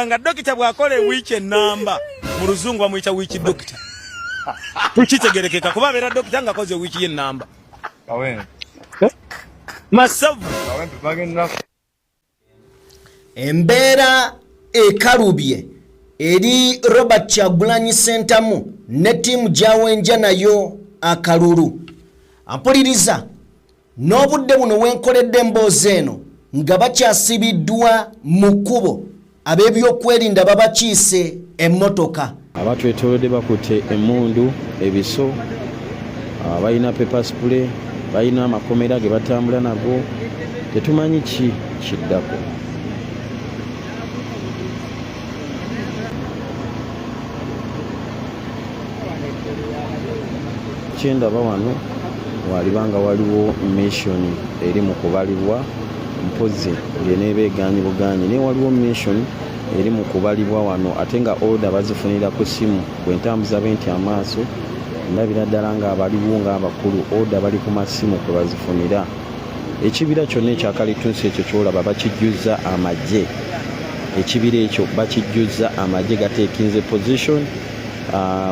nga dokita bw'akola wiki namba mu luzungu bamuyita wiki dokita. Tukitegerekeka kuba abeera dokita ng'akoze wiki y'ennamba. Masavu. Embeera ekalubye eri Robert Kyagulanyi Ssentamu ne ttiimu gy'awenja nayo akalulu. Ampuliriza n'obudde buno wenkoledde emboozi eno nga bakyasibiddwa mu kkubo ab'ebyokwerinda babakiise emmotoka. Abatwetoolodde bakutte emmundu, ebiso, balina pepper spray, balina amakomera ge batambula nago, tetumanyi ki kiddako. Kyendaba wano walibanga waliwo mission eri mu kubalibwa mpozi ng'eneeba egaanyi bugaanyi naye waliwo mission eri mu kubalibwa wano ate nga order bazifunira ku simu bwe ntambuza benti amaaso ndabira ddala ng'abaliwo ng'abakulu order bali ku masimu kwe bazifunira. Ekibira kyonna ekyakalitunsi ekyo kyolaba bakijjuza amagye. Ekibira ekyo bakijjuza amagye gateekinze position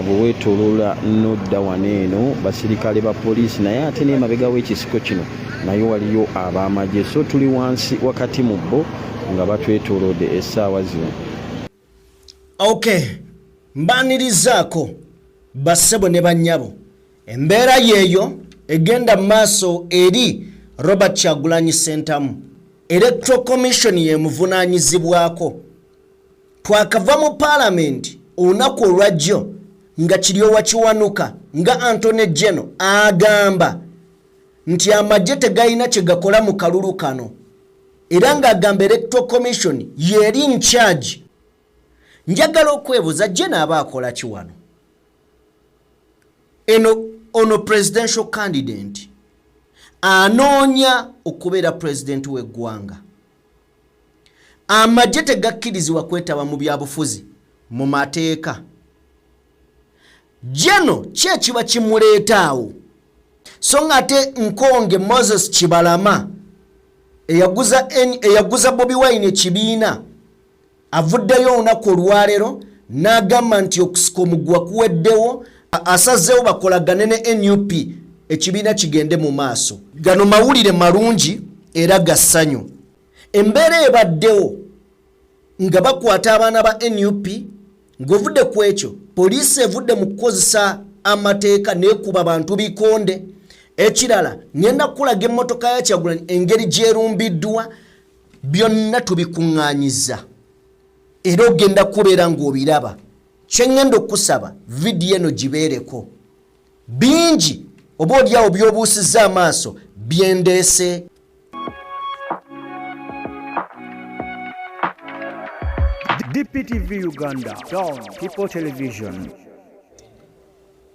bweweetooloola nodda waneeno basirikale ba poliisi naye ate n'emabega w'ekisiko kino nayo waliyo ab'amagye. So tuli wansi wakati mu bo nga batwetoolodde essaawa zino. Okay, mbanirizaako bassebo ne bannyabo. Embeera yeeyo egenda maaso eri Robert Kyagulanyi Ssentamu. Electoral Commission yemuvunaanyizibwako. Twakava mu Parliament olunaku olwajjo nga Kiryowa Kiwanuka nga Anthony General agamba nti amagye tegayina kye gakola mu kalulu kano. Era ng'agamba Electoral Commission yeri in charge. Njagala okwebuuza General aba akola ki wano? Ono presidential candidate anoonya okubeera president w'eggwanga. Amagye tegakkirizibwa kwetaba mu byabufuzi mu mateeka. General ki ekiba kimuleetaawo? So ng'ate Nkonge Moses Kibalama eyaguza Bobi Wine ekibiina avuddeyo olunaku olwaleero n'agamba nti okusika omugwa kuweddewo, asazeewo bakolagane ne NUP ekibiina kigende mu maaso. Gano mawulire malungi era ga ssanyu. Embeera ebaddewo nga bakwata abaana ba NUP ng'ovudde ku ekyo poliisi evudde mu kukozesa amateeka n'ekuba abantu bikonde. Ekirala ngenda kulaga emmotoka ya Kyagulanyi engeri gyerumbiddwa byonna tubikuŋŋaanyiza era ogenda kubeera ng'obiraba. Kye ngenda okusaba vidiyo eno gibeereko bingi oba olyawo by'obuusizza amaaso byendeese. DPTV Uganda, Dawn People Television.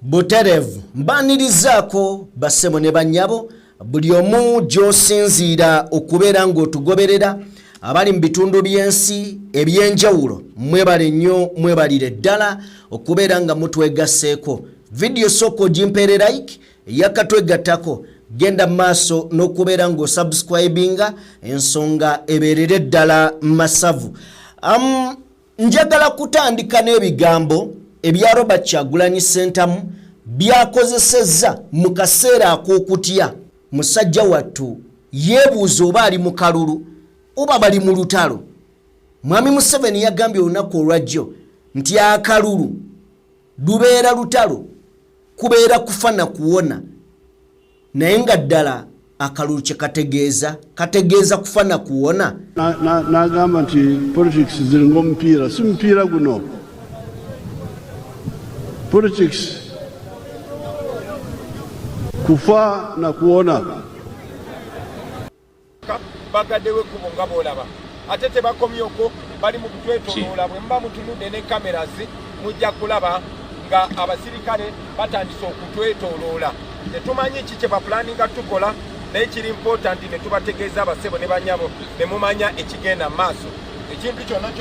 Buterevu mbanirizaako bassebo ne bannyabo buli omu gy'osinziira okubeera ng'otugoberera abali mu bitundu by'ensi eby'enjawulo. Mwebale nnyo, mwebalire ddala okubeera nga mutwegasseeko. Vidiyo sooka ogimpeere like, yakatwegattako genda maaso n'okubeera ng'osubscribinga ensonga ebeerere ddala masavu. Njagala kutandika n'ebigambo ebya Robert Kyagulanyi Ssentamu byakozesezza mu kaseera ak'okutya. Musajja wattu yeebuuza oba ali mu kalulu oba bali mu lutalo. Mwami Museveni yagambye olunaku olwajjo nti akalulu lubeera lutalo, kubeera kufa na kuwona. Naye nga ddala akalulu kye kategeeza kufa na kuwona. N'agamba nti politics ziringa omupiira, si mupiira guno. Politics kufa na kuona. Bagaddewo ekkubo nga bw'olaba ate tebakomyeko bali mu kutwetooloola. Bwe muba mutunudde ne kamerasi mujja kulaba nga abasirikale batandise okutwetooloola. Tetumanyi ki kye bapulaninga tukola naye kiri important ne tubategeeza abassebo ne bannyabo ne mumanya ekigenda mu maaso. Ekintu kyonna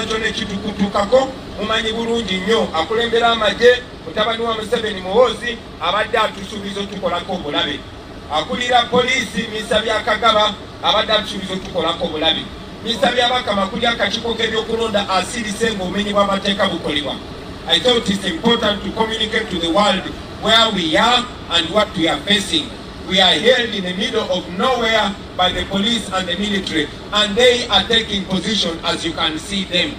kyonna ekitukutukako mumanyi bulungi nnyo. Akulembera amagye mutabani wa Museveni Muhoozi abadde atusuubiza otukolako obulabe. Akulira poliisi Misa Byakagaba abadde atusuubiza otukolako obulabe. Mr. Byabaka Makulya akakiiko k'ebyokulonda asirise ng'obumenyi bw'amateeka bukolebwa. I thought it's important to communicate to the world where we are and what we are facing. We are held in the middle of nowhere by the police and the military, and they are taking position as you can see them.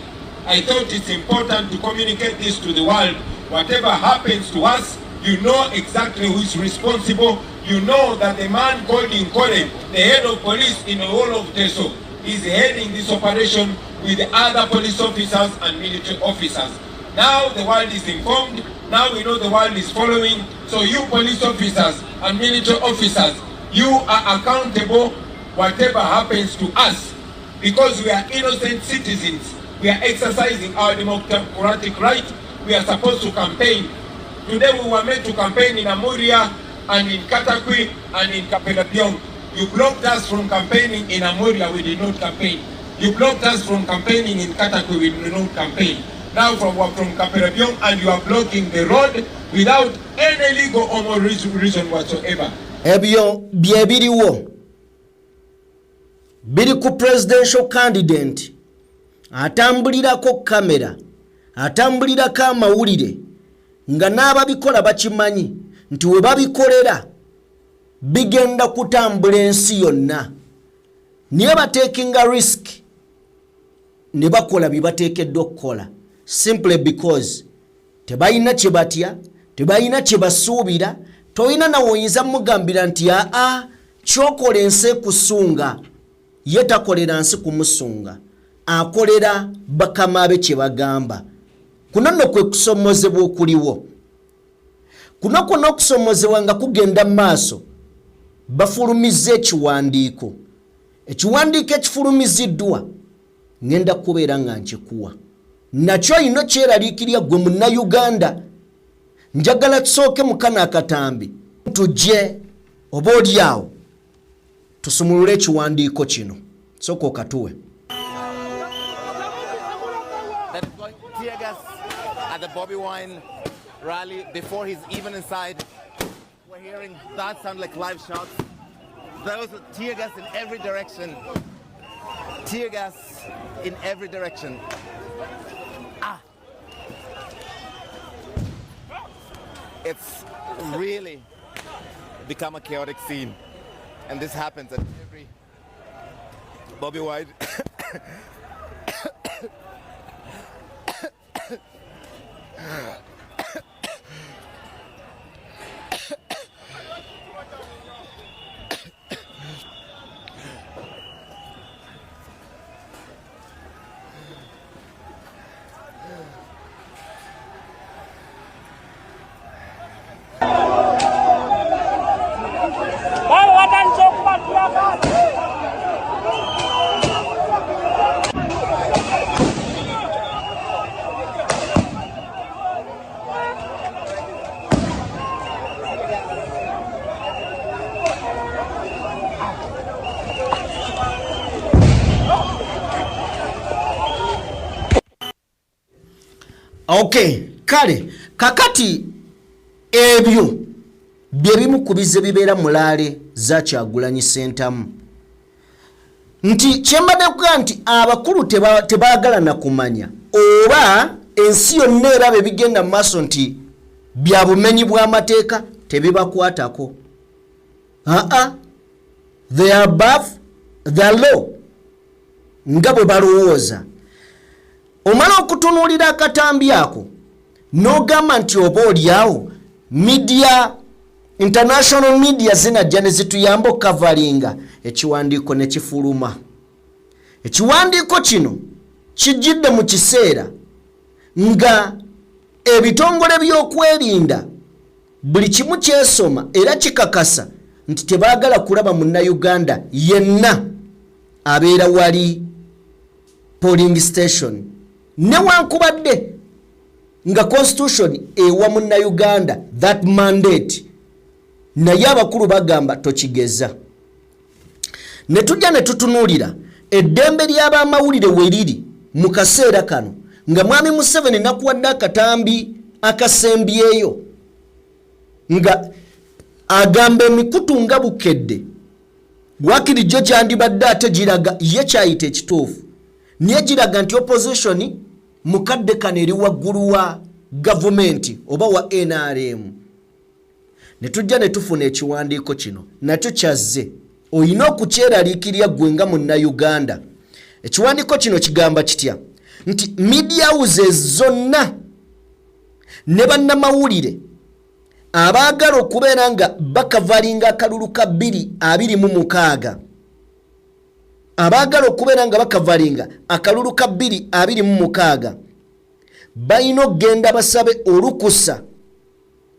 I thought it's important to communicate this to the world. Whatever happens to us, you know exactly who is responsible. You know that the man called Nkole, the head of police in the whole of Teso, is heading this operation with the other police officers and military officers. Now the world is informed. Now we know the world is following. So you police officers and military officers, you are accountable whatever happens to us, because we are innocent citizens. We are exercising our democratic right. We are supposed to campaign. Today we were meant to campaign in Amuria and in Katakwi and in Kapelapiong. You blocked us from campaigning in Amuria, we did not campaign. You blocked us from campaigning in Katakwi, we did not campaign. Now from Kapelapiong, and you are blocking the road without any legal or moral reason whatsoever. Ebyo byebiriwo biri ku presidential candidate atambulirako kamera, atambulirako amawulire nga n'ababikola bakimanyi nti we babikolera bigenda kutambula ensi yonna, niye batekinga risk ne bakola bye bateekeddwa okukola simply because tebalina kye batya, tebalina kye basuubira. Toyina nawe oyinza mugambira nti kyokola ensi ekusunga, ye takolera nsi kumusunga, akolera bakama be kye bagamba. Kuno nno kwe kusomozebwa okuliwo. Kuno kwonna okusomozebwa nga kugenda mu maaso, bafulumiza ekiwandiiko. Ekiwandiiko ekifulumiziddwa ngenda kubeera nga nkikuwa. Nakyo ino kyeraliikirya gwe Munnayuganda. Njagala tusooke mu kano akatambi tujje oba olyawo tusumulule ekiwandiiko kino. Sooka okatuwe. Tear gas at the Bobby Wine rally before he's even inside. We're hearing that sound like live shots. There was tear gas in every direction. Tear gas in every direction. It's really become a chaotic scene, and this happens at every Bobby Wine. Okay, kale kakati ebyo bye bimu ku bize bibeera mulaale za Kyagulanyi Ssentamu. Nti kyembadde kuga nti abakulu tebaagala na kumanya oba ensi yonna era be bigenda mu maaso nti bya bumenyi bw'amateeka tebibakwatako. They are above the law nga bwe balowooza. Omala okutunuulira akatambi ako n'ogamba nti oba olyawo media, international media zinajja ne zituyamba okukavalinga ekiwandiiko ne kifuluma. Ekiwandiiko kino kijjidde mu kiseera nga ebitongole by'okwerinda buli kimu kyesoma era kikakasa nti tebaagala kulaba Munnayuganda yenna abeera wali polling station. Newankubadde nga constitution ewa Munnayuganda that mandate, naye abakulu bagamba tokigeza. Ne tujja ne tutunuulira eddembe ly'abamawulire we liri mu kaseera kano nga Mwami Museveni nakuwadde akatambi akasembyeyo nga agamba emikutu nga bukedde wakiri jo kyandibadde ate giraga ye kyayita ekituufu niye giraga nti opposition mukadde kano eri waggulu wa gavumenti oba wa NRM. Ne tujja ne tufuna ekiwandiiko kino nakyo kyazze oyina okukyeraliikirya gwe nga munnayuganda. Ekiwandiiko kino kigamba kitya nti media houses zonna ne bannamawulire abaagala okubeera nga bakavalinga akalulu ka 226 abaagala okubeera nga bakavalinga akalulu ka 226 balina okgenda basabe olukusa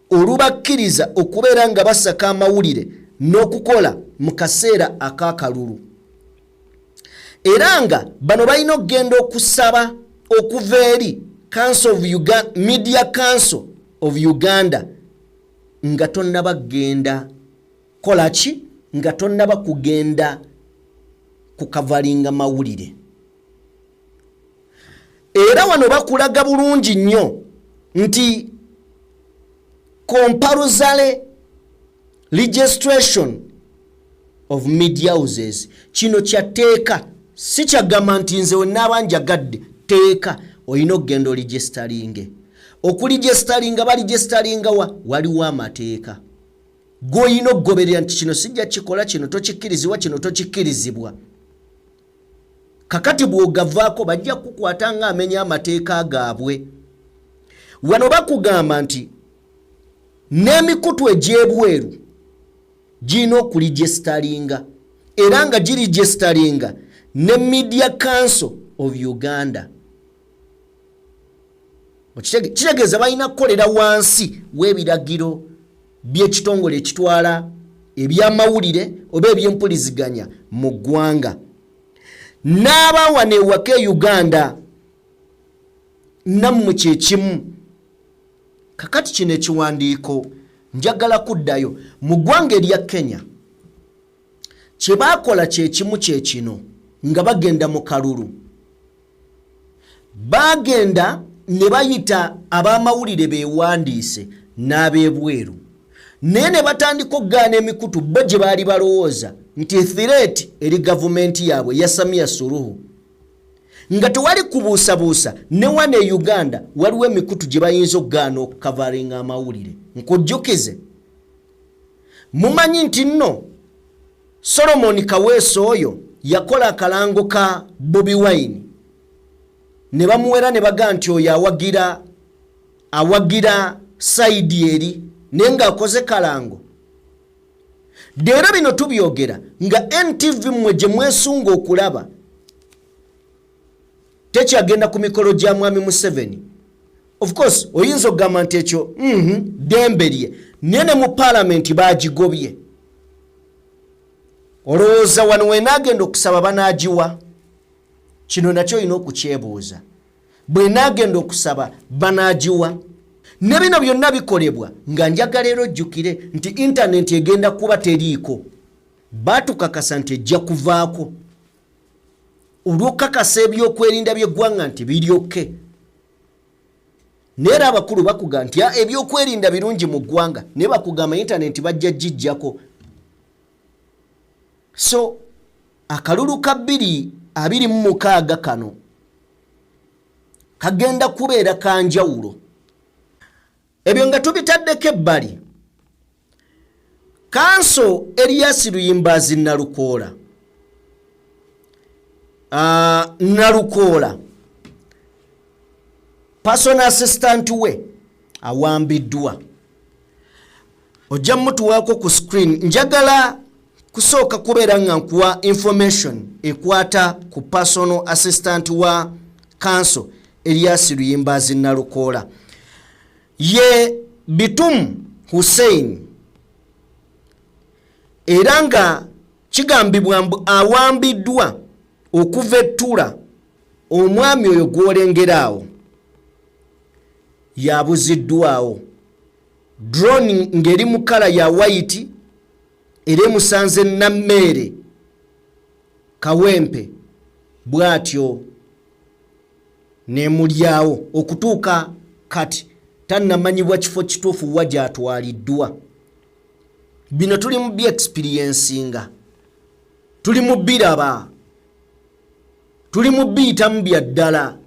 olubakkiriza okubeera nga basaka amawulire n'okukola mu kaseera ak'akalulu. Era nga bano balina okgenda okusaba okuva eri Media Council of Uganda nga tonnaba genda kolaki nga tonnaba kugenda kukavalinga mawulire. Era wano bakulaga bulungi nnyo nti compulsory registration of media houses kino kyateeka si kyagamba nti nze wennabanjagadde teeka oyina okgenda oligestaringe. Okuligestaringa baligestaringa waliwo amateeka goyina okugoberera nti kino sijja kikola kino tokikkirizibwa kino tokikkirizibwa. Kakati bw'ogavaako bajja kukwata nga amenya amateeka gaabwe. Wano bakugamba nti n'emikutu egy'ebweru girina okuligestaringa era nga giligestaringa ne Media Council of Uganda. Kitegeeza balina kukolera wansi w'ebiragiro by'ekitongole ekitwala ebyamawulire oba ebyempuliziganya mu ggwanga. N'abawano ewaka e Uganda nammwe kyekimu. Kakati kino ekiwandiiko njagala kuddayo mu ggwanga erya Kenya kye baakola kyekimu kyekino nga bagenda mu kalulu. Bagenda ne bayita ab'amawulire beewandiise n'ab'ebweru naye ne batandika okugaana emikutu bo gye baali balowooza nti threat eri gavumenti yaabwe ya Samia Suluhu nga tewali kubuusabuusa ne wano e Uganda waliwo emikutu gye bayinza okugaana okukavalinga amawulire. Nkujjukize mumanyi nti nno Solomon Kaweesa oyo yakola akalango ka Bobi Wine ne bamuwera ne baga nti oyo awagira saidi eri naye ng'akoze kalango. Leero bino tubyogera nga NTV mmwe gye mwesunga okulaba tekyagenda ku mikolo gya mwami Museveni. Of course oyinza okugamba nti ekyo dembe lye naye ne mu parliament baagigobye. Olowooza wano weenaagenda okusaba banaagiwa? Kino nakyo olina okukyebuuza. Bwe naagenda okusaba banaagiwa? Ne bino byonna bikolebwa nga njagala leero ojjukire nti internet egenda kuba teriiko. Baatukakasa nti ejja kuvaako. Olw'okukakasa ebyokwerinda by'eggwanga nti biryoke. Neera abakulu bakuga nti ebyokwerinda birungi mu ggwanga naye bakugamba internet bajja gijjako. So akalulu ka 226 kano kagenda kubeera kanjawulo. Ebyo nga tubitaddeko ebbali. Kanso Erias Luyimbazi Nalukoola personal assistant we awambiddwa. Ojja mutuwaako ku screen. Njagala kusooka kubeera nga nkuwa information ekwata ku personal assistant wa Kanso Erias Luyimbazi Nalukoola. Ye Bitum Hussein era nga kigambibwa awambiddwa okuva ettula omwami oyo gw'olengeraawo yabuziddwawo. Drone ngeri mu kala ya white era emusanze Nammeere Kawempe bw'atyo n'emulyawo okutuuka kati tannamanyibwa kifo kituufu wa gy'atwaliddwa. Bino tuli mu byexperiencinga tuli mu biraba tuli mu biyitamu bya ddala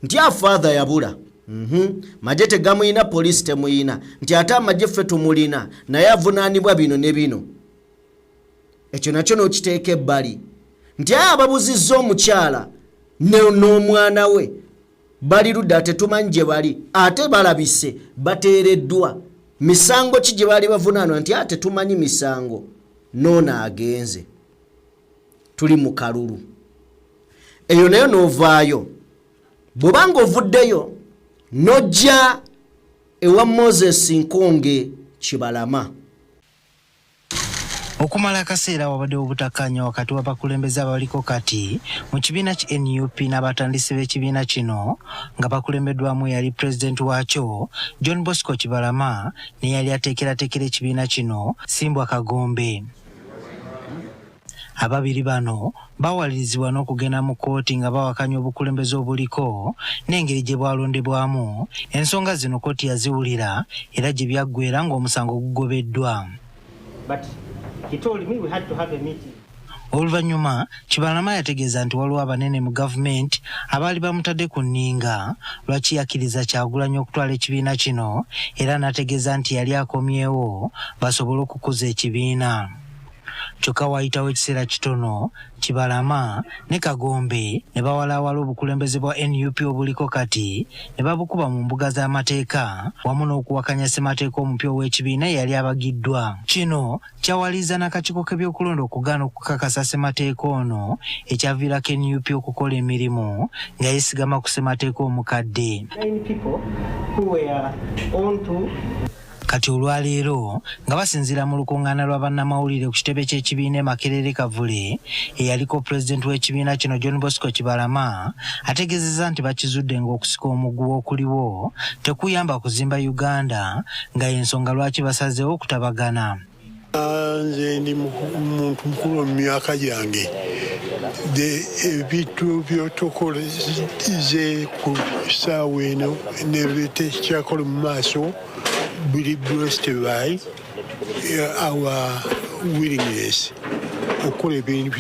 nti afather yabula maje tegamuyina polisi temuyina nti ate amagye ffe tumulina naye avunaanibwa bino ne bino ekyo nakyo n'okiteeka ebbali nti aye ababuzizza omukyala n'omwana we bali ludda tetumanyi gye bali ate balabise bateereddwa misango ki gye baali bavunaanwa nti ate tumanyi misango noona agenze tuli mu kalulu eyo nayo n'ovaayo bw'obanga ovuddeyo nojja ewa Moses Nkonge Kibalama. Okumala akaseera wabadde obutakkaanya wakati w'abakulembeze abaliko kati mu kibiina ki NUP n'abatandisi b'ekibiina kino nga bakulembeddwamu yali pulezidenti waakyo John Bosco Kibalama ne yali ateekerateekera ekibiina kino Simbwa Kagombe. Ababiri bano bawalirizibwa n'okugenda mu kkooti nga bawakanya obukulembeze obuliko n'engeri gye bwalondebwamu. Ensonga zino kkooti yaziwulira era gye byaggwera ng'omusango gugobeddwa. He told me we had to have a meeting. Oluvannyuma Kibalama yategeeza nti waliwo abanene mu gavumenti abaali bamutadde ku nninga lwaki yakkiriza Kyagulanyi okutwala ekibiina kino era n'ategeeza nti yali akomyewo basobole okukuza ekibiina. Kyokka waayitawo ekiseera kitono Kibalama ne Kagombe ne bawalaawala obukulembeze bwa NUP obuliko kati ne babukuba mu mbuga z'amateeka wamu n'okuwakanya ssemateeka omupya ow'ekibiina yali abagiddwa. Kino kyawaliza n'akakiiko k'ebyokulonda okugaana okukakasa ssemateeka ono ekyaviirako NUP okukola emirimu nga yeesigama ku ssemateeka omukadde. Kati olwaleero nga basinziira mu lukuŋŋaana lwa bannamawulire ku kitebe ky'ekibiina Makerere Kavule eyaliko pulezidenti w'ekibiina kino John Bosco Kibalama ategeezezza nti bakizudde ng'okusika omuguwa okuliwo tekuyamba kuzimba Uganda nga y'ensonga lwaki basazeewo okutabagana. Nze ndi muntu mukulu mu myaka gyange ebintu byotokoleze ku ssaawa eno nebiteekyakola mu maaso bili blessed by our willingness okukola ebintu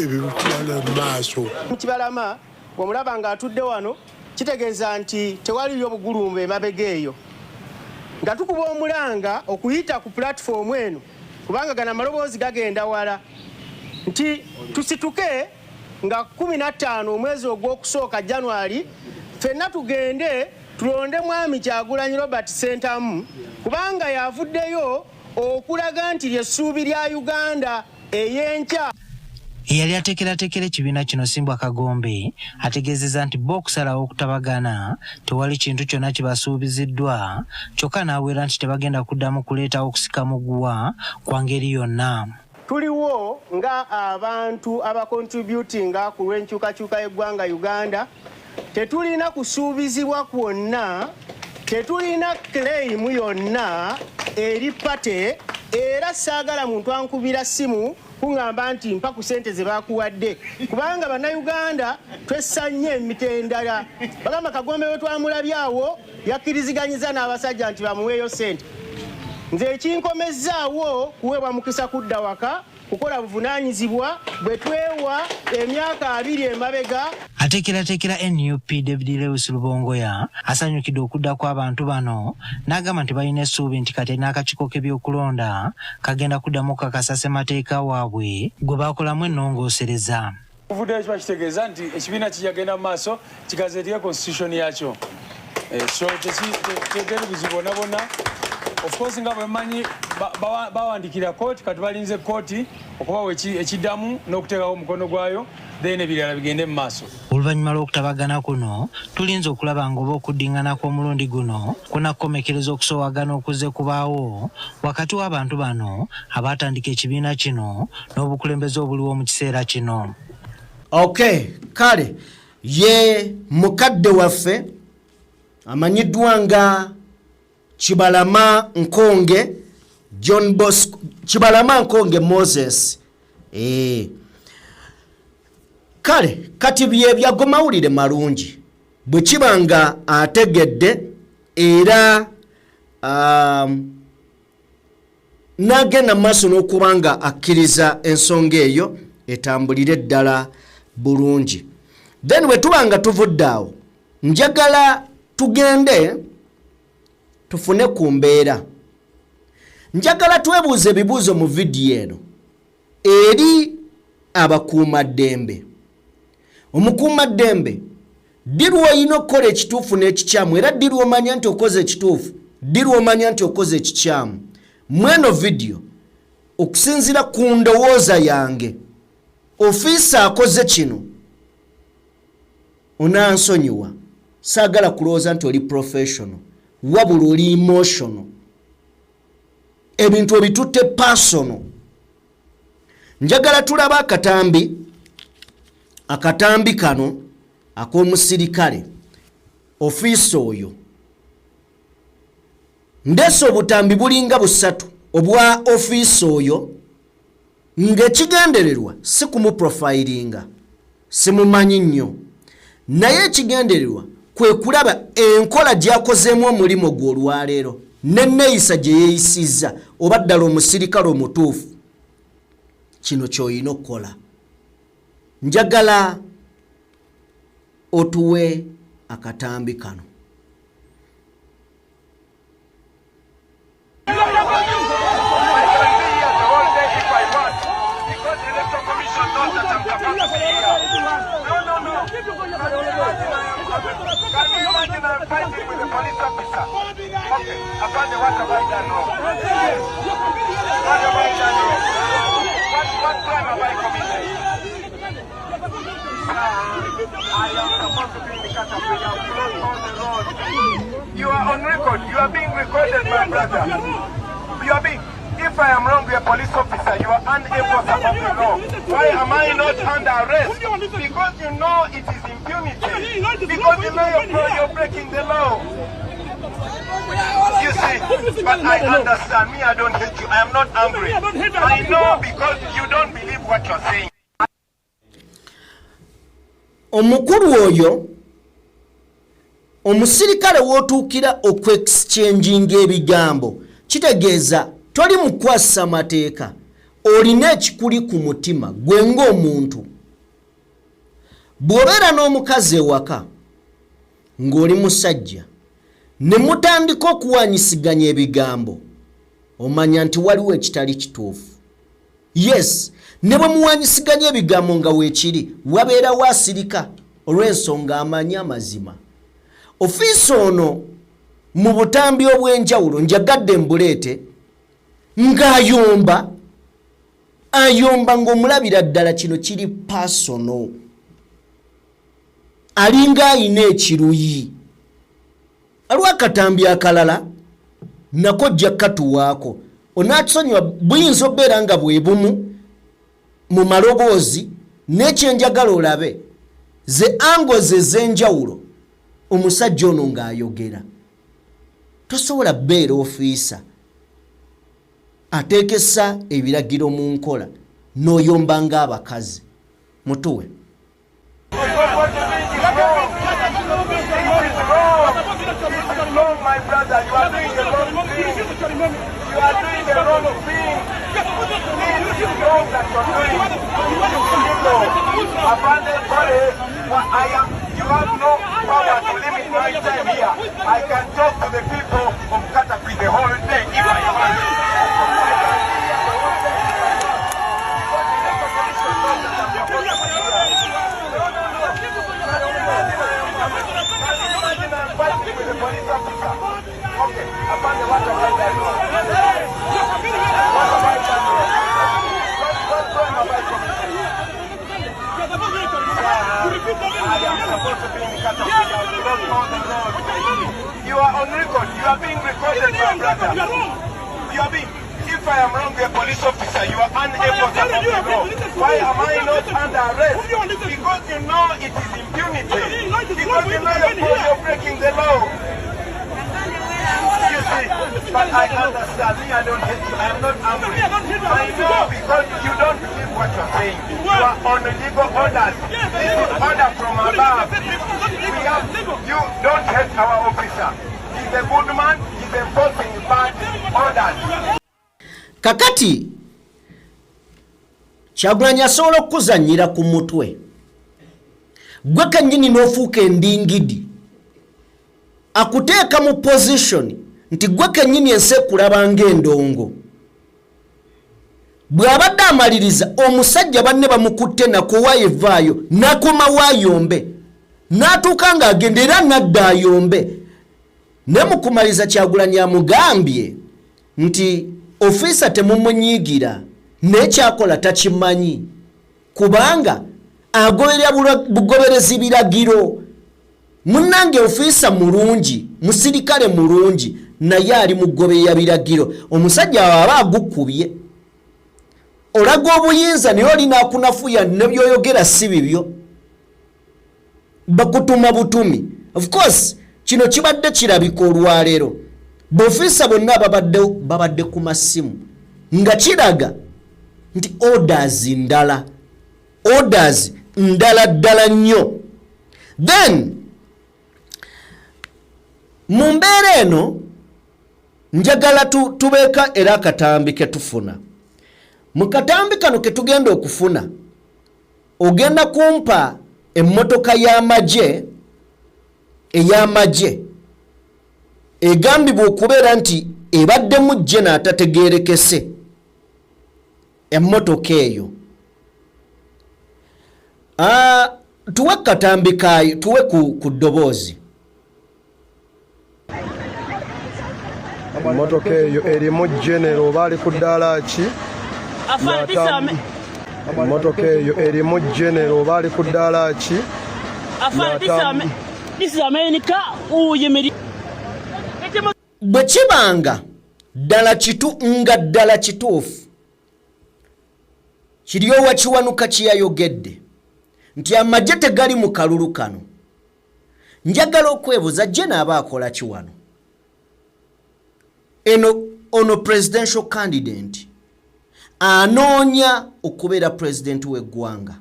ebitwala mu maaso. Kibalama bw'omulaba ng'atudde wano kitegeeza nti tewaliyo obugulumba emabega eyo nga tukuba omulanga okuyita ku platform eno kubanga gana amaloboozi gagenda wala nti tusituke nga 15 omwezi ogw'okusooka January ffenna tugende tulonde mwami Kyagulanyi Robert Sentamu kubanga yavuddeyo okulaga nti ly'essuubi lya Uganda ey'enkya. Eyali ateekerateekera ekibiina kino Simbwa Kagombe ategeezezza nti bo okusalawo okutabagana tewali kintu kyonna kibasuubiziddwa kyokka n'aweera nti tebagenda kuddamu kuleetawo okusika muguwa kwa ngeri yonna. Tuliwo nga abantu abakontributinga ku lw'enkyukakyuka y'eggwanga Uganda tetulina kusuubizibwa kwonna, tetulina claim yonna eri pate era saagala muntu ankubira simu kuŋŋamba nti mpa ku ssente ze baakuwadde kubanga bannayuganda twessanye emitendala bagamba Kagombe we twamulabyawo yakkiriziganyiza n'abasajja nti bamuweeyo ssente. Nze ekinkomezzaawo kuweebwa mukisa kudda waka kukola buvunaanyizibwa bwe twewa emyaka 2 emabega. Ateekerateekera NUP David Lewis Lubongoya asanyukidde okudda kw'abantu bano n'agamba nti balina essuubi nti kati n'akakiiko k'ebyokulonda kagenda kuddamu okukakasa ssemateeka waabwe gwe baakolamu ennongoosereza. Okuvuddeyo kiba kitegeeza nti ekibiina kijagenda mu maaso kigazeetiye constitution yakyo. So tekiteri buzibu bonna bonna. Of course nga bwemanyi bawandikira kooti kati balinze kooti okubawa ekiddamu n'okuteekawo omukono gwayo then ebirala bigende mu maaso. Oluvannyuma lw'okutabagana kuno tulinze okulaba ng'oba okuddingana kw'omulundi guno kunakkomekereza okusoowagana okuzze kubaawo wakati w'abantu bano abaatandika ekibiina kino n'obukulembeze obuliwo mu kiseera kino. Okay, kale ye mukadde waffe amanyiddwa nga Kibalama Nkonge John Bosco Kibalama Nkonge Moses. Kale kati bye byagomawulire malungi bwe kibanga ategedde era n'agenda maaso n'okubanga akkiriza ensonga eyo etambulire ddala bulungi. Then bwe tuba nga tuvudde awo, njagala tugende tufune ku mbeera. Njagala twebuuze ebibuuzo mu vidiyo eno eri abakuumaddembe. Omukuumaddembe, ddi lw'olina okukola ekituufu n'ekikyamu, era ddi lw'omanya nti okoze ekituufu, ddi lw'omanya nti okoze ekikyamu. Mweno vidiyo, okusinziira ku ndowooza yange, ofiisa akoze kino onansonyiwa. Saagala kulowooza nti oli professional, wabula oli emotional. Ebintu obitutte personal. Njagala tulaba akatambi kano ak'omusirikale. Ofiisa oyo ndeese obutambi bulinga busatu obwa ofiisa oyo, ng'ekigendererwa si kumuprofilinga, simumanyi nnyo, naye ekigendererwa kwe kulaba enkola gy'akozeemu omulimu gwe olwaleero n'enneeyisa gye yeeyisizza, oba ddala omusirikale omutuufu. Kino ky'olina okukola. Njagala otuwe akatambi kano. You are on record. You are being recorded, my brother. You are being. If I am wrong, you're a police officer. You are unable to follow the law. Why am I not under arrest? Because you know it is impunity. Because you know you're breaking the law. You see, but I understand. Me, I don't hate you. I am not angry. I know because you don't believe what you're saying. Omukulu oyo, omusirikale w'otuukira okwexchanging ebigambo, kitegeeza toli mukwasa mateeka, olina ekikuli ku mutima gwe ng'omuntu. Bw'obeera n'omukazi ewaka ng'oli musajja ne mutandika okuwanyisiganya ebigambo, omanya nti waliwo ekitali kituufu. Yes, ne bwe muwanyisiganya ebigambo nga weekiri, wabeerawo asirika olw'ensonga amanya amazima. Ofiisa ono mu butambi obw'enjawulo njagadde mbuleete ng'ayomba ng'omulabira ddala kino kiri personal. Alinga ayina ekiruyi. Aliwo akatambi akalala nako jja katuwaako. Onaatusonyiwa buyinza obbeera nga bwe bumu mu maloboozi n'ekyenjagala olabe ze angozi ez'enjawulo omusajja ono ng'ayogera. Tosobola bbeera ofiisa ateekesa ebiragiro mu nkola n'oyomba ng'abakazi. Mutuwe. My brother, you are doing the wrong thing. You are doing the wrong thing. This is wrong that you're doing. You have no power to limit my time here. I can talk to the people of Katapi the whole day if I want. You are on record. You are being recorded, my brother. You are being. If I am wrong, you're a police officer. You are unable to follow the law. Why am I not under arrest? Because you know it is impunity. Because you know you're breaking the law. You see, but I understand. Me, I don't hate you. I am not angry. I know because you don't believe what you're saying. You are on legal orders. This is order from above. You don't hate our officer. He's a good man. He's enforcing bad orders. kakati Kyagulanyi asobola okuzannyira ku mutwe gwe kennyini n'ofuuka endingidi akuteeka mu position nti gwe kennyini ensi ekulaba ng'endongo bw'abadde amaliriza omusajja banne bamukutte nakuwaayevaayo n'akoma waayombe n'atuuka ng'agenda era n'adda ayombe ne mu kumaliza Kyagulanyi amugambye nti ofiisa temumunyiigira n'ekyakola takimanyi kubanga agoberera bugoberezi biragiro munnange ofiisa mulungi musirikale mulungi naye ali mugoberera biragiro omusajja aba agukubye olaga obuyinza naye olina akunafuya nebyoyogera si bibyo bakutuma butumi of course kino kibadde kirabika olwaleero b'ofiisa bonna babadde ku masimu nga kiraga nti orders ndala nnyo. Then mu mbeera eno njagala tubeeka era akatambi ke tufuna. Mu katambi kano ke tugenda okufuna ogenda kumpa emmotoka ey'amagye egambibwa okubeera nti ebaddemu gye n'atategeerekese emmotoka eyo. Tuwe katambi kayo tuwe ku ddoboozi. Emmotoka eyo erimu genero oba ali ku ddaala ki? Emmotoka eyo erimu genero oba ali ku ddaala ki? Bwe kibanga ddala kituufu kiri owa Kiwanuka kyeyayogedde nti amagye tegali mu kalulu kano. Njagala okwebuuza gye n'aba akola ki wano? Ono presidential candidate anoonya okubeera president w'eggwanga.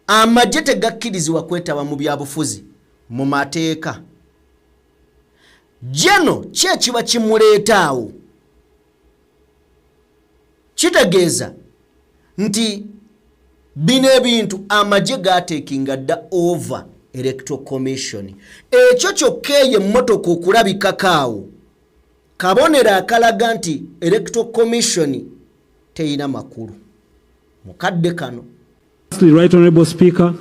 Amagye tegakkirizibwa kwetaba mu byabufuzi mu mateeka. Jeno ki ekiba kimuleeta awo? Kitegeeza nti bino ebintu amagye gateekinga dda over electoral commission. Ekyo kyokka eyo emmotoka okulabikako awo kabonero akalaga nti electoral commission teyina makulu. Mukadde kano. Right, Honorable Speaker,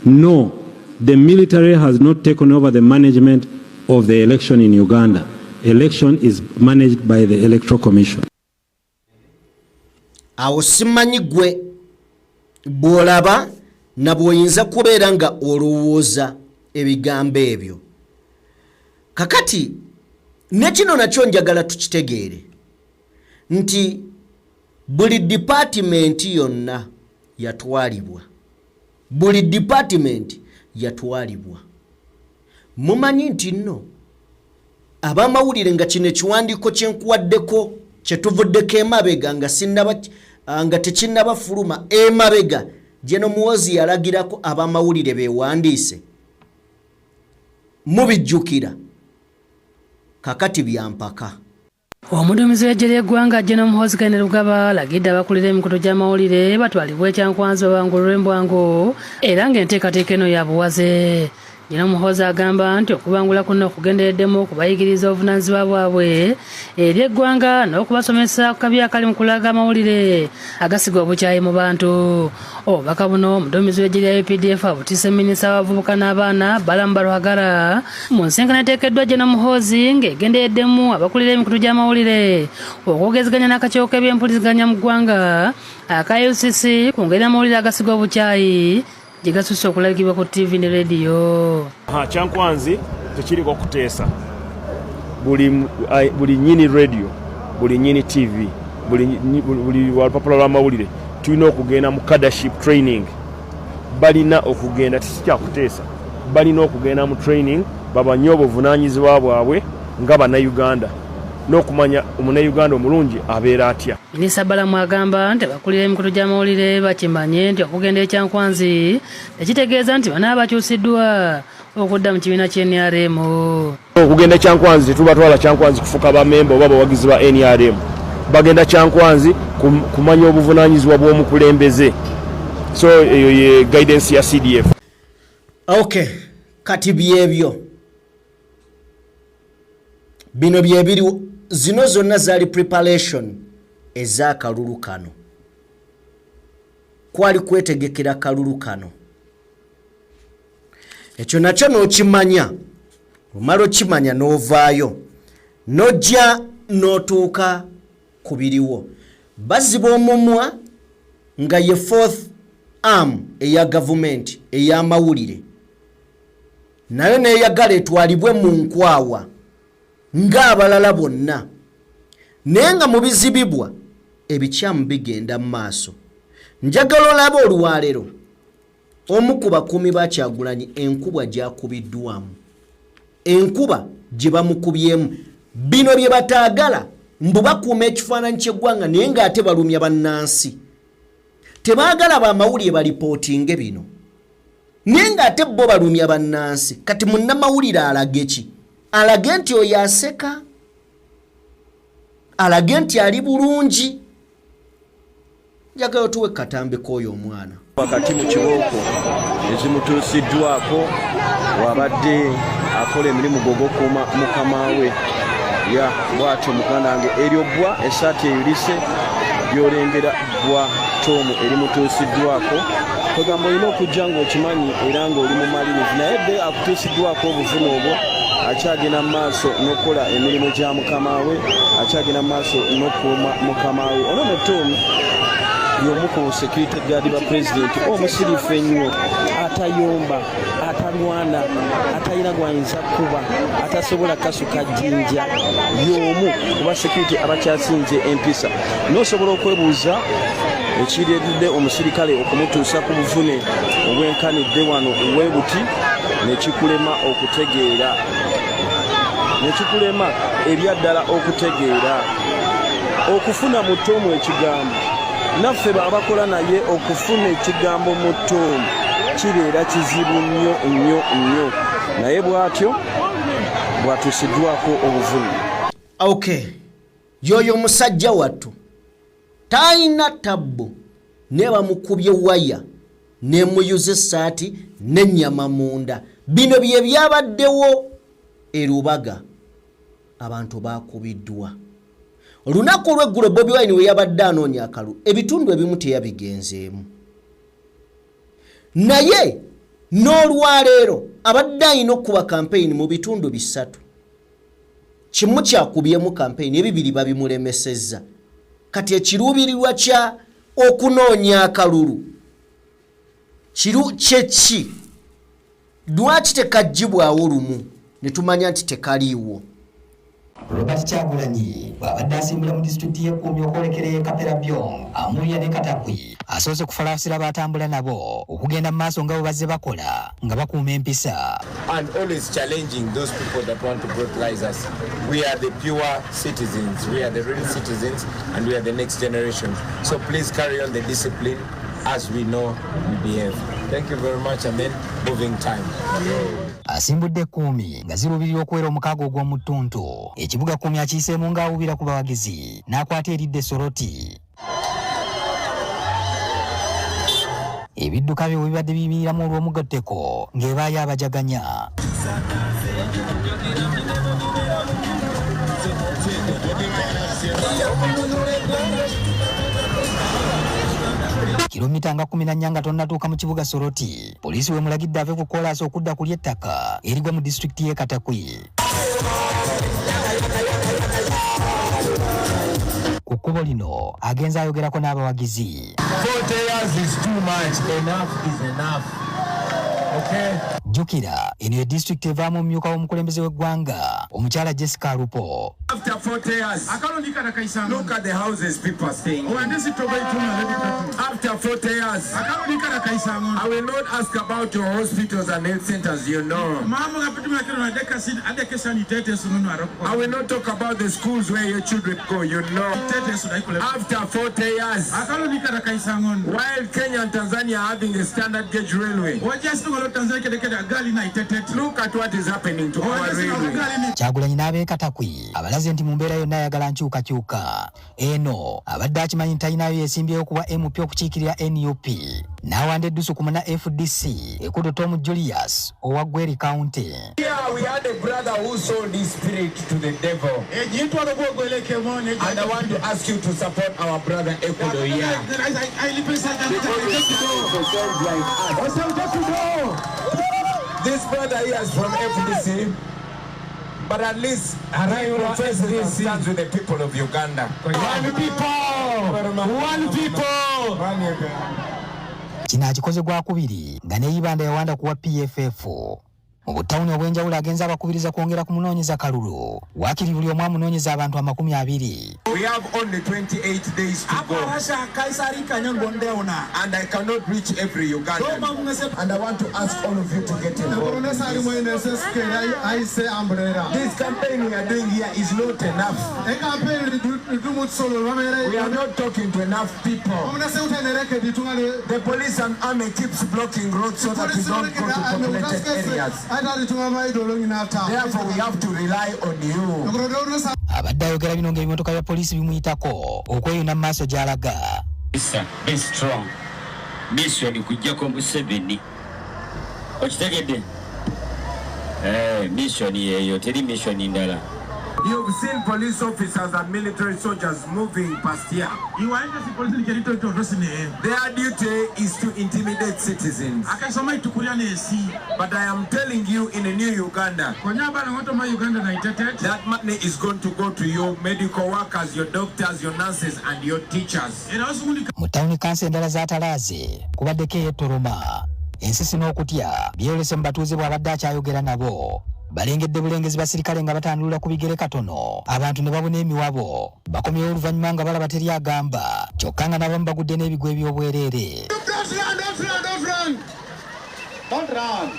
no, the military has not taken over the management of the election in Uganda. Election is managed by the Electoral Commission. Awo simanyi gwe bw'olaba na bw'oyinza kubeera nga olowooza ebigambo ebyo. Kakati ne kino nakyo njagala tukitegeere nti buli department yonna yatwalibwa. Buli department yatwalibwa. Mumanyi nti nno abamawulire nga kino ekiwandiiko kyenkuwaddeko kyetuvuddeko emabega nga tekinnaba fuluma emabega Jeno Muhoozi yalagirako abamawulire beewandiise. Mubijjukira kakati byampaka. Omuduumizi w'eggye ly'eggwanga Jeno Muhoozi Kainerugaba alagidde abakulira emikutu gy'amawulire batwalibwe ekyankwanzi babangulwe embwangu era ng'enteekateeka eno ya buwaze. Jeno Muhoozi agamba nti okubangula kuno okugendereddemu okubayigiriza obuvunaanyizibwa bwabwe eri eggwanga n'okubasomesa ku kabi akali mu kulaga amawulire agasiga obukyayi mu bantu. Obubaka buno omuduumizi w'eggye lya UPDF abutiise minisita w'abavubuka n'abaana Balamu Baruhagara mu nsisinkano eteekeddwa Jeno Muhoozi ng'egendereddemu abakulira emikutu gy'amawulire okwogezeganya n'akakiiko k'ebyempuliziganya mu ggwanga aka UCC ku ngeri amawulire agasiga obukyayi Jigasusse okulagibwa ku TV ne radio. Kyankwanzi tekiriko kuteesa. Buli nyini radio, buli nyini TV, buli walupapula lw'amawulire tulina okugenda mu cadreship training. Balina okugenda tikikyakuteesa. Balina okugenda mu training babanye obuvunaanyizibwa bwabwe nga bannayuganda n'okumanya omunnayuganda omulungi abeera atya. Minisita Balamu agamba nti abakulira emikutu gy'amawulire bakimanye nti okugenda ekyankwanzi tekitegeeza nti banaaba bakyusiddwa okudda mu kibiina ky'NRM. Okugenda ekyankwanzi tetubatwala kyankwanzi kufuka bamemba oba bawagizi ba NRM. bagenda kyankwanzi kumanya obuvunaanyizibwa bw'omukulembeze. So eyo ye guidance ya CDF. Okay, kati byebyo bino byebiri zino zonna zaali preparation ez'akalulu kano. Kwali kwetegekera kalulu kano. Ekyo nakyo n'okimanya, omala okimanya n'ovaayo n'ojja n'otuuka ku biriwo. Baziba omumwa nga ye fourth arm eya gavumenti ey'amawulire nayo neeyagala etwalibwe mu nkwawa ng'abalala bonna, naye nga mu bizibibwa ebikyamu bigenda mu maaso. Njagala olaba olwaleero omu ku bakuumi ba Kyagulanyi enkuba gyakubiddwamu, enkuba gye bamukubyemu. Bino bye bataagala mbu bakuuma ekifaananyi ky'eggwanga naye ng'ate balumya bannansi. Tebaagala bamawulire balipootinge bino naye ng'ate bo balumya bannansi. Kati munnamawulire alage ki? Alage nti oyo aseka, alage nti ali bulungi. Njagala tuwe katambe k'oyo omwana wakati mu kibooko ezimutuusiddwako wabadde akola emirimu gogokuuma mukama we ya bwatyo muganda wange eryo bbwa esaati eyulise byolengera bbwa Tomu erimutuusiddwako. Kwegamba olina okujja ng'okimanyi era ng'oli mu malirivu naye bbe akutuusiddwako obuvune obwo akyagenda mu maaso n'okukola emirimu gya mukama we, akyagenda mu maaso n'okuuma mukama we. Ono ne Tomu y'omu ku security guard ba president omusirifu ennyo, atayomba, atalwana, atalina gwayinza kuba, atasobola kasuka jjinja, y'omu kuba security abakyasinze empisa. N'osobola okwebuuza ekireetedde omusirikale okumutuusa ku buvune obwenkanidde wano webuti nekikulema okutegeera, nekikulema ebyaddala okutegeera okufuna mu Tomu ekigambo. Naffe abakola naye okufuna ekigambo mu Tomu kibeera kizibu nnyo nnyo nnyo, naye bw'atyo bw'atuusiddwako obuvune. Okay, yoyo musajja wattu talina tabbo ne bamukubye waya ne muyuze essaati n'ennyama munda. Bino bye byabaddewo erubaga, abantu bakubiddwa. Olunaku olw'eggulo Bobi Wine we yabadde anoonya akalulu, ebitundu ebimu teyabigenzeemu. Naye n'olwaleero abadde alina okuba kampeyini mu bitundu bisatu. Kimu kyakubyemu kampeyini, ebibiri babimulemesezza. Kati ekiruubirirwa kya okunoonya akalulu kyeki? Lwaki tekaggyibwawo lumu ne tumanya nti tekaliiwo? Robert Kyagulanyi bw'abadde asimbula mu disitulikiti y'Ekkuumi okwolekera Kapera Byong, Amulya ne Katakwi asoose kufalaasira batambula nabo okugenda mu maaso nga bwe bazze bakola nga bakuuma empisa. And always challenging those people that want to brutalize us. We are the pure citizens, we are the real citizens, and we are the next generation. So please carry on the discipline as we know we behave. Thank you very much, and then moving time. Asimbudde Ekkuumi nga ziruubirira okuwera omukaaga ogw'omu ttuntu. Ekibuga Kkuumi akiiseemu ng'awubira ku bawagizi n'akwata eridde Soroti. Ebidduka bye bibadde bibiiramu olw'omugotteko ng'ebaayo abajaganya. Kilomita nga 14 nga tonnatuuka mu kibuga Soroti, poliisi we mulagidde ave ku koolaasi okudda ku ly'ettaka erigwa mu disitulikiti y'e Katakwi. Ku kkubo lino agenza ayogerako n'abawagizi. 40 years is too much. Enough is enough. Okay. Jukira eno ye disitulikiti evaamu omumyuka w'omukulembeze w'eggwanga omukyala Jessica Alupo. After 40 years, look at the houses people are staying in. After 40 years, I will not ask about your hospitals and health centers, you know. I will not talk about the schools where your children go, you know. After 40 years, while Kenya and Tanzania are having a standard gauge railway, look at what is happening to our railway. Kyagulanyi n'ab'e Katakwi alaze nti mu mbeera yonna ayagala nkyukakyuka. Eno abadde akimanyi nti talinayo yeesimbyewo kuba MP okukiikirira NUP. N'awanda eddusu ku muna FDC Ekudo Tom Julius owa Gweri County. Here we had a brother who sold his spirit to the devil. And I want to ask you to support our brother Ekudo here. This brother here is from FDC. But at least he professes and stands with the people of Uganda. One people! Kino akikoze gwakubiri nga neeyibanda yawanda kuwa PFF. Mu butawuni obw'enjawulo agenza abakubiriza kwongera ku munoonyeza kalulu. Waakiri buli omu amunoonyeza abantu 20. We have only 28 days to go. And I cannot reach every Ugandan. And I want to ask all of you to get involved. This campaign we are doing here is not enough. We are not talking to enough people. The police and army keeps blocking roads so that we don't go to populated areas. Therefore we have to rely on you. Abadde ayogera bino ng'ebimotoka bya poliisi bimuyitako okweyuna mu maaso gy'alaga. Be strong. Mission kujjako Museveni. Okitegedde? Mission yeeyo teri mission ndala. You've seen police officers and military soldiers moving past here. Their duty is to intimidate citizens. But I am telling you, in a new Uganda, that money is going to go to your medical workers, your doctors, your nurses, and your teachers. Mu tawuni kansi endala z'atalaaze kubaddeko ey'ettoloma. Ensisi n'okutya byeyolese mu batuuze bw'abadde akyayogera nabo. Balengedde bulengezi basirikale nga batandulira ku bigere katono. Abantu ne babona emiwabo. Bakomyewo oluvannyuma nga balaba teri agamba. Kyokka nga n'abamu bagudde n'ebigwa eby'obwereere. Don't run.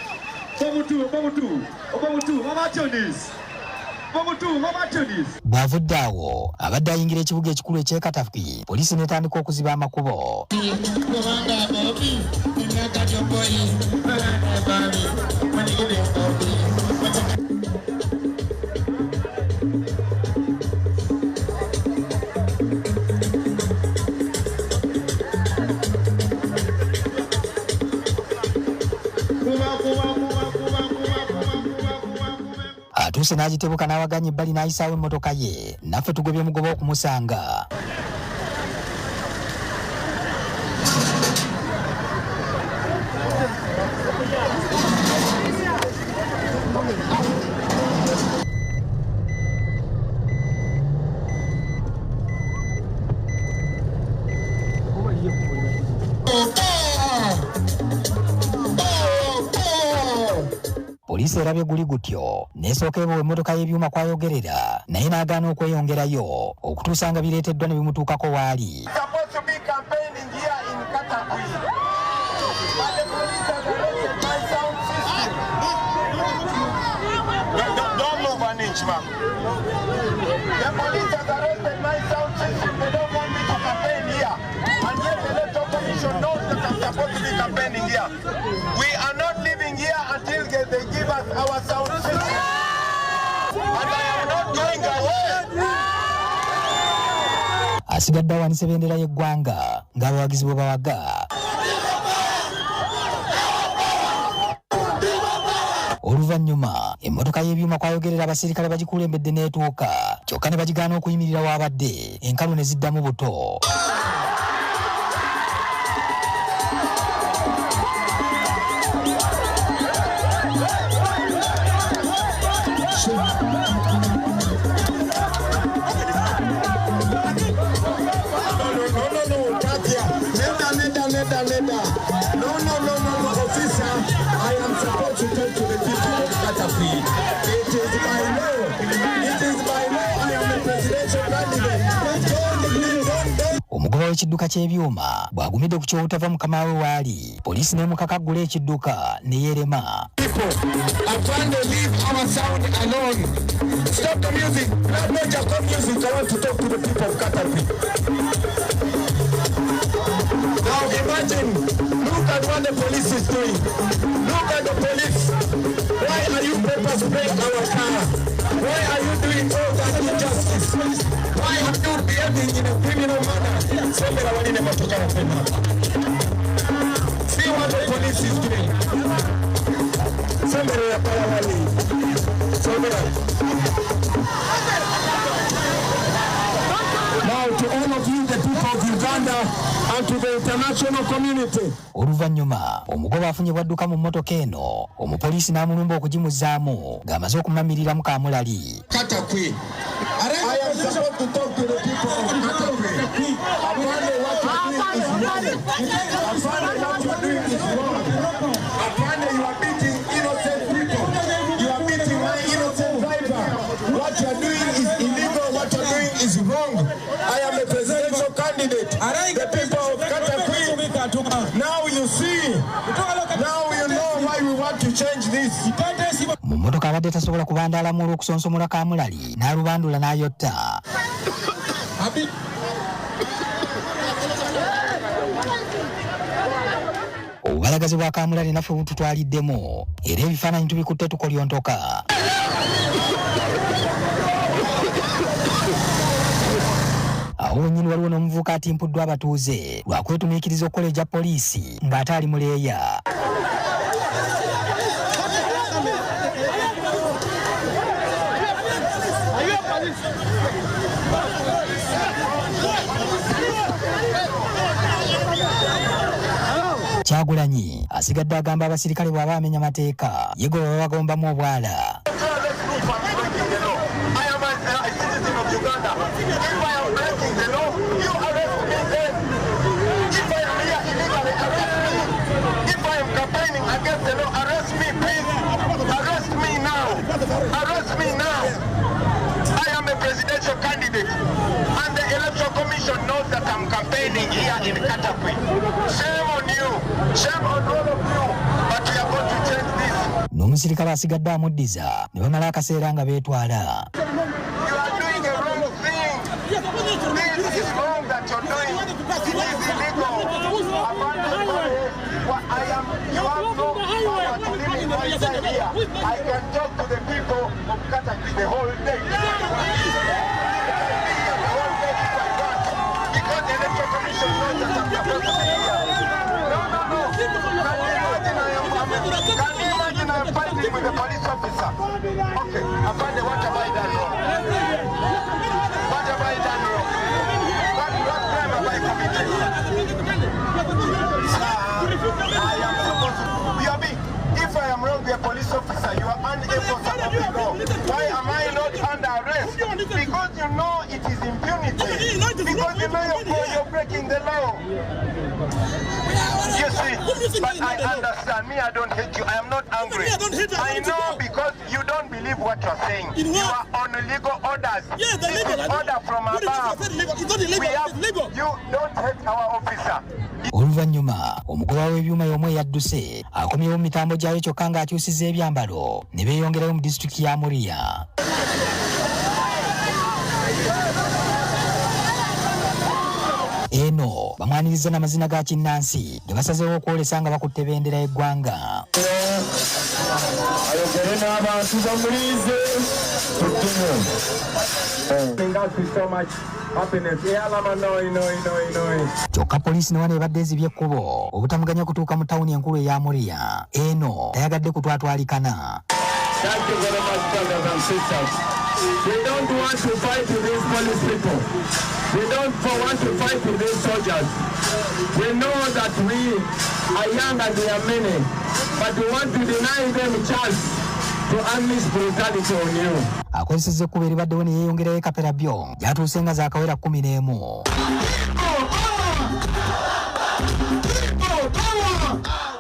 Bw'avudde awo abadde ayingira ekibuga ekikulu eky'e Katafi, poliisi n'etandika okuziba amakubo. Atuuse n'agitebuka n'awaganya ebbali n'ayisaawo emmotoka ye. Naffe tugobye mugoba okumusanga. Poliisi erabye guli gutyo n'esooka ebawa emmotoka y'ebyuma kwayogerera naye n'agaana okweyongerayo okutuusa nga bireeteddwa ne bimutuukako waali. We are not living here until they give us our sound system. And I am not going away. Asigadde awanise bendera y'eggwanga ng'abawagizi bwe bawaga. Oluvannyuma emmotoka y'ebyuma kwayogerera abasirikale bagikulembedde n'etuuka. Kyokka ne bagigaana okuyimirira w'abadde enkalu ne ziddamu buto. Omugoba w'ekidduka ky'ebyuma bw'agumidde ku ky'obutava mukama we waali. Poliisi n'emukakaggula ekidduka ne yeerema. Now imagine, look at what the police is doing. Look at the police. Why are you pepper spraying our car? Why are you doing all that? proceeding in a criminal manner. Sembera waline motoka mapema. See what the police is doing. Sembera ya pala wali. Sembera. Now to all of you, the people of Uganda, and to the international community. Oluvanyuma omugoba afunye bwadduka mu mmotoka eno omupoliisi n'amulumba okugimuzaamu ng'amaze okumunamirira mu Kamulali. Katakwi. I am supposed to talk to the people of Katakwi. Apparently what you're doing is wrong. Apparently you are beating innocent people. You are beating my innocent driver. What you're doing is illegal. What you're doing is wrong. I am a presidential candidate. The people of Katakwi. Now you see. Now you know why we want to change this. Mu mmotoka abadde tasobola kubandaalamu olw'okusonsomola Kamulali n'alubandula n'ayotta. Obubalagazi bwa Kamulali naffe bututwaliddemu era ebifaananyi tubikutte tukolyontoka. Awo wennyini waliwo n'omuvubuka atimpuddwa abatuuze lwa kwetumiikiriza okukola egya poliisi ng'ate ali muleeya. Kyagulanyi asigadde agamba abasirikale bw'aba amenya mateeka ye gwe baba bagombamu obwala. Arrest me now. I am a presidential candidate, and the Electoral Commission knows that I'm campaigning here in Katakwi. Shame on you. Shame on all of you. But we are going to change this. N'omusirikale asigadde amuddiza ne bamala akaseera nga beetwala. You are doing a wrong thing. This is wrong that you're doing. It is illegal. You have no power to limit myself here. I can talk to the people of Katakwi the whole day. Because the Electoral Commission knows that I'm supposed to be here. No. Can you imagine I'm fighting with a police officer? Okay, apparently what have I done wrong? What have I done wrong? What crime have I committed? I am supposed to... If I am wrong, be a police officer. You are unenforceable of the law. Why am I not under arrest? Because you know it is impunity. Because you know you're breaking the law. You see, but I understand. Me, I don't hate you. I am not angry. I know because you don't believe what you're saying. You are on legal orders. This is order from above. You don't hate our officer. Oluvannyuma omugoba w'ebyuma y'omu eyadduse akomyewo mu mitambo gyayo kyokka ng'akyusizza ebyambalo ne beeyongerayo mu disitulikiti ya Muriya. Eno bamwaniriza n'amazina ga kinnansi ge basazeewo okwolesa nga bakutte bendera y'eggwanga. Ayogere n'abantu bamulize tuttumu. So much happiness. Kyokka poliisi ne wano ebadde ezibye ekkubo obutamuganya kutuuka mu tawuni enkulu eya Muriya. Eno tayagadde kutwatwalikana. Thank you very much, brothers and sisters. We don't want to fight with these police people. We don't want to fight with these soldiers. We know that we are young and we are many, but we want to deny them a chance to unleash brutality on you. Akozesezza ekkubo eribaddewo ne yeeyongerayo ekapera byo gyatuuse nga zaakawera 11.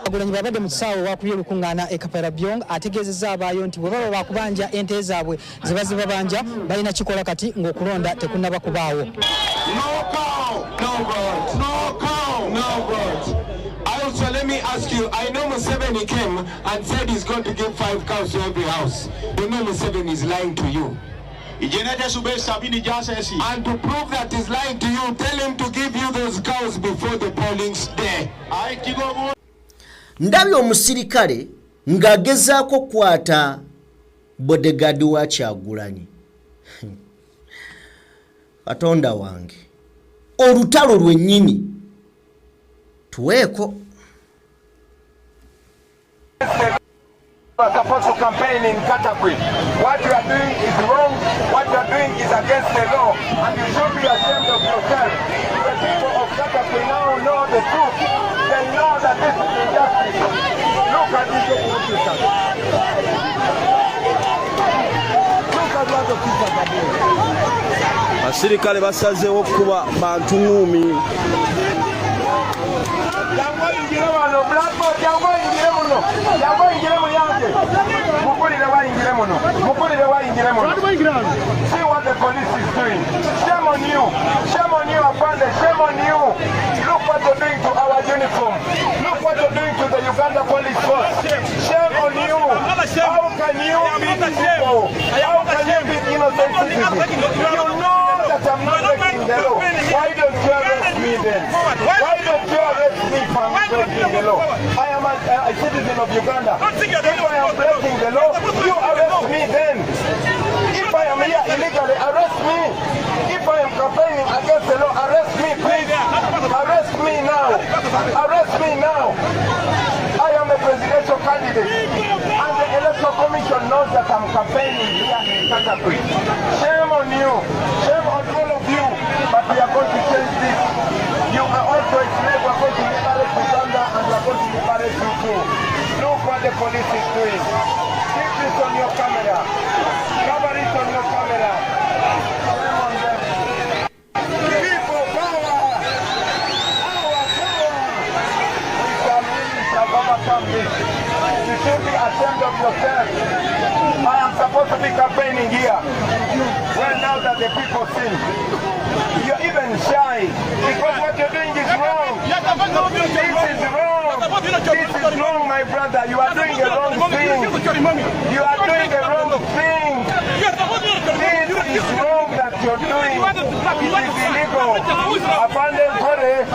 Kyagulanyi babadde mu kisaawe wakubye olukuŋŋaana ekapera byong ategeezezza abaayo nti bwe baba bakubanja ente zaabwe ze bazibabanja balina kikola kati ng'okulonda tekunnaba kubaawo. Also, let me ask you, I know Museveni came and said he's going to give 5 cows to every house. You know Museveni is lying to you. And to prove that he's lying to you, tell him to give you those cows before the polling day. Ndabye omusirikale ng'agezaako kwata bodegaadi wa Kyagulanyi. Katonda wange olutalo lwennyini tuweeko. You are supposed to campaign in Katakwi. What you are doing is wrong. What you are doing is against the law, and you should be ashamed of yourself. The people of Katakwi now know the truth. They know that this is injustice. Look at these politicians. Look at what the people are doing. Abasirikale basazeewo okuba bantu ngumi. See what the police is doing. Shame on you. Shame on you, Afande. Shame on you. Look what you're doing to our uniform. Look what you're doing to the Uganda police force. Shame on you. How can you beat people? How can you beat innocent citizens? You know that I'm not breaking the law. Why don't you arrest me then? Why don't you arrest me for breaking the law? I am a citizen of Uganda. If I am breaking the law, you arrest me then. If I am here illegally, arrest me. If I am campaigning against the law, arrest me, please. Arrest me now. Arrest me now. I am a presidential candidate, and the Electoral Commission knows that I'm campaigning here in Katakwi. Shame on you. Shame on all of you. But we are going to change this. You are also a slave. We are going to liberate Uganda, and we are going to liberate you too. Look what the police is doing. Keep this on your camera. Cover it on your camera. Shame on them. People, power! Power, power! We shall overcome this. You should be ashamed of yourself. I am supposed to be campaigning here. Well, now that the people see, you're even shy because what you're doing is wrong. This is wrong. This is wrong, my brother. You are doing the wrong thing. You are doing the wrong thing. This is wrong that you're doing. It is illegal. Abandon Kore,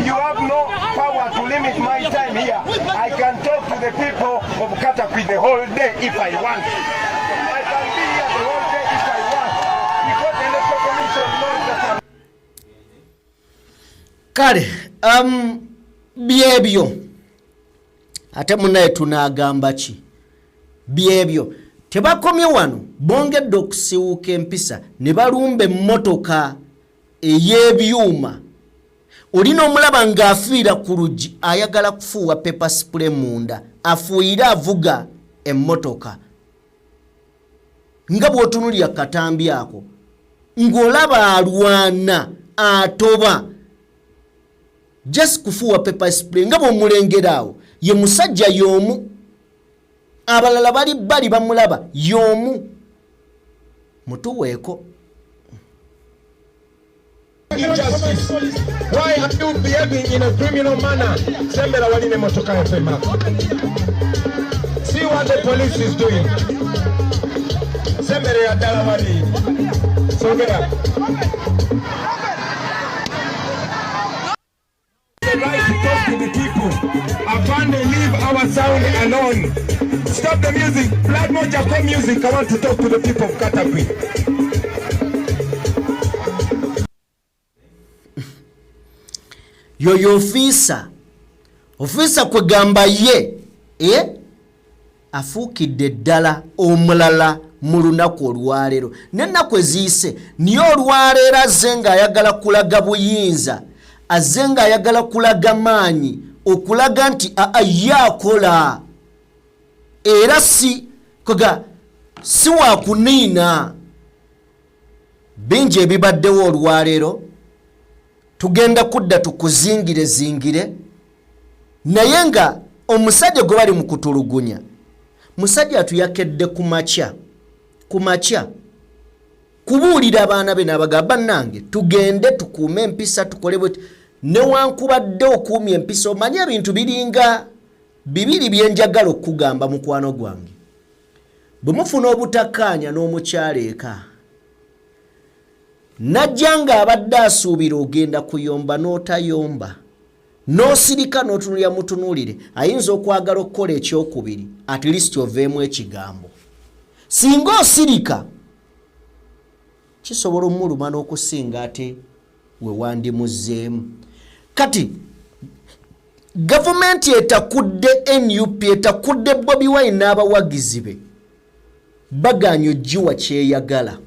you have no power to limit my time here. I can talk to the people of Katakwi the whole day if I want. I can be here the whole day if I want. Because the Electoral Commission knows that I'm... Kale, byebyo ate munaye tunagamba ki byebyo tebakomye wano bongedde okusiwuka empisa ne balumba emmotoka ey'ebyuma olina omulaba ng'afiira ku luggi ayagala kufuuwa pepper spray munda afuuyire avuga emmotoka nga bw'otunulira katambi ako ng'olaba alwana atoba just kufuwa pepper spray nga bw'omulengera awo ye musajja y'omu abalala bali bamulaba y'omu mutuweeko. Injustice. Why are you behaving in a criminal manner? Sembera waline motoka ya fema. See what the police is doing. Sembera ya dala wali. Sogera. The right to talk to the people. Afande, leave our sound alone. Stop the music. Blood Moja music. I want to talk to the people of Katakwi. Yoyo ofisa kwegamba ye afuukidde ddala omulala mu lunaku olwaleero n'ennaku eziise niyo olwaleero azze ng'ayagala kulaga buyinza azze ng'ayagala kulaga maanyi okulaga nti ye akola era si wakuniina bingi ebibaddewo olwaleero tugenda kudda tukuzingire naye nga omusajja gwe bali mu kutulugunya musajja atuyakedde ku makya kubuulira abaana be n'abagamba nange tugende tukuume empisa tukole bwe newankubadde okuumya empisa omanye ebintu biringa bibiri byenjagala okugamba mukwano gwange bwe mufuna obutakkaanya n'omukyala eka najja ng'abadde asuubira ogenda kuyomba n'otayomba n'osirika n'otunulira mutunuulire ayinza okwagala okukola ekyokubiri at least oveemu ekigambo singa osirika kisobola omuluma n'okusinga ate we wandimuzeemu. Kati gavumenti etakudde NUP etakudde Bobi Wine n'abawagizi be baganya ojjiwa kyeyagala.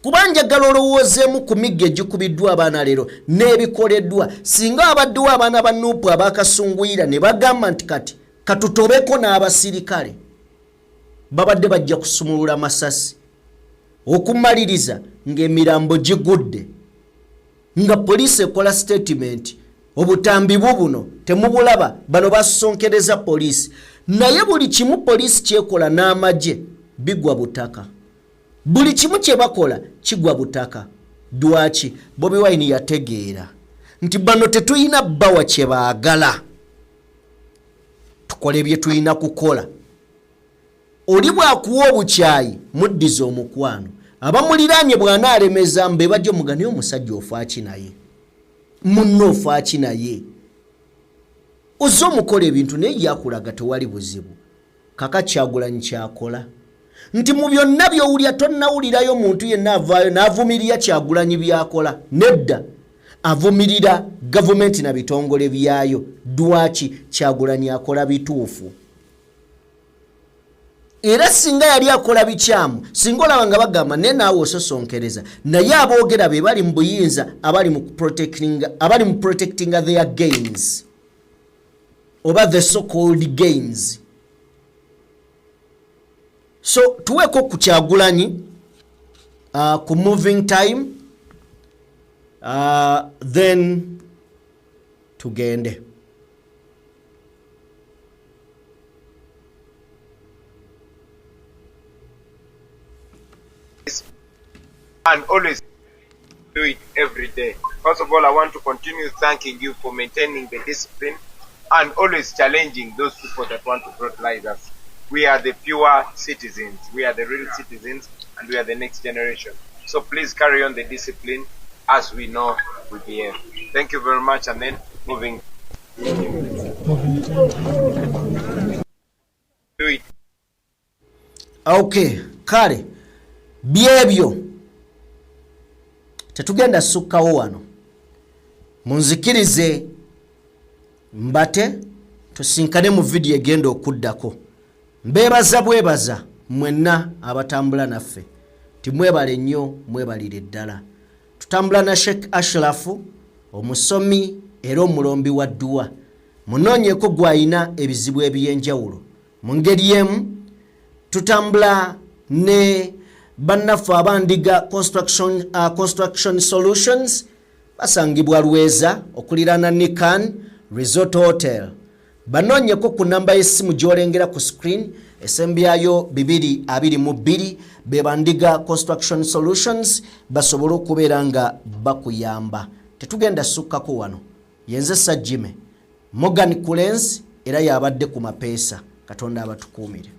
Kuba njagala olowoozeemu ku migga egikubiddwa abaana leero n'ebikoleddwa singa abaddewo abaana ba Nuupu abakasunguyira ne bagamba nti kati katutobeko n'abasirikale babadde bajja kusumulula masasi okumaliriza ng'emirambo gigudde nga poliisi ekola statement obutambi buno temubulaba bano basonkereza poliisi naye buli kimu poliisi kyekola n'amagye bigwa butaka. Buli kimu kye bakola kigwa butaka. Dwaki Bobi Wine yategeera nti bano tetuyina bbawa kye baagala. Tukole bye tuyina kukola. Oli bwakuwa obukyayi muddiza omukwano. Abamuliraanye bw'anaalemeza mbe bajja omugani omusajja ofaaki naye. Munno ofaaki naye. Ozze omukola ebintu naye yakulaga tewali buzibu. Kaka Kyagulanyi kyakola. Nti mu byonna by'owulya tonnawulirayo muntu yenna avaayo n'avumirira Kyagulanyi byakola. Nedda avumirira gavumenti na bitongole byayo. Dwaki Kyagulanyi akola bituufu. Era singa yali akola bikyamu singa olaba nga bagamba ne naawe ososonkereza naye aboogera be bali mu buyinza abali mu protecting their gains oba the so-called gains. So tuweko ku Kyagulanyi ku moving time then tugende. And always do it every day. First of all, I want to continue thanking you for maintaining the discipline and always challenging those people that want to brutalize us. We are the pure citizens. We are the real citizens and we are the next generation. So please carry on the discipline as we know we behave. Thank you very much and then moving. Do it. Okay, kale. Byebyo. Tetugenda sukkawo wano. Munzikirize mbate tusinkane mu video egenda okuddako. Mbebaza bwebaza mwenna abatambula naffe. Timwebale nnyo mwebalire ddala. Tutambula na Sheikh Ashraf omusomi era omulombi wa dduwa. Munoonyeko gwayina ebizibu ebyenjawulo. Mu ngeri emu tutambula ne bannaffe abandiga construction solutions basangibwa Lweza okulirana Nikan Resort Hotel. Banoonyeko ku namba y'essimu gy'olengera ku screen esembyayo 222 bebandiga construction solutions basobole okubeera nga bakuyamba. Tetugenda sukkako wano. Yenze Sajjime Morgan Kulens era yabadde ku mapeesa. Katonda abatukuumire.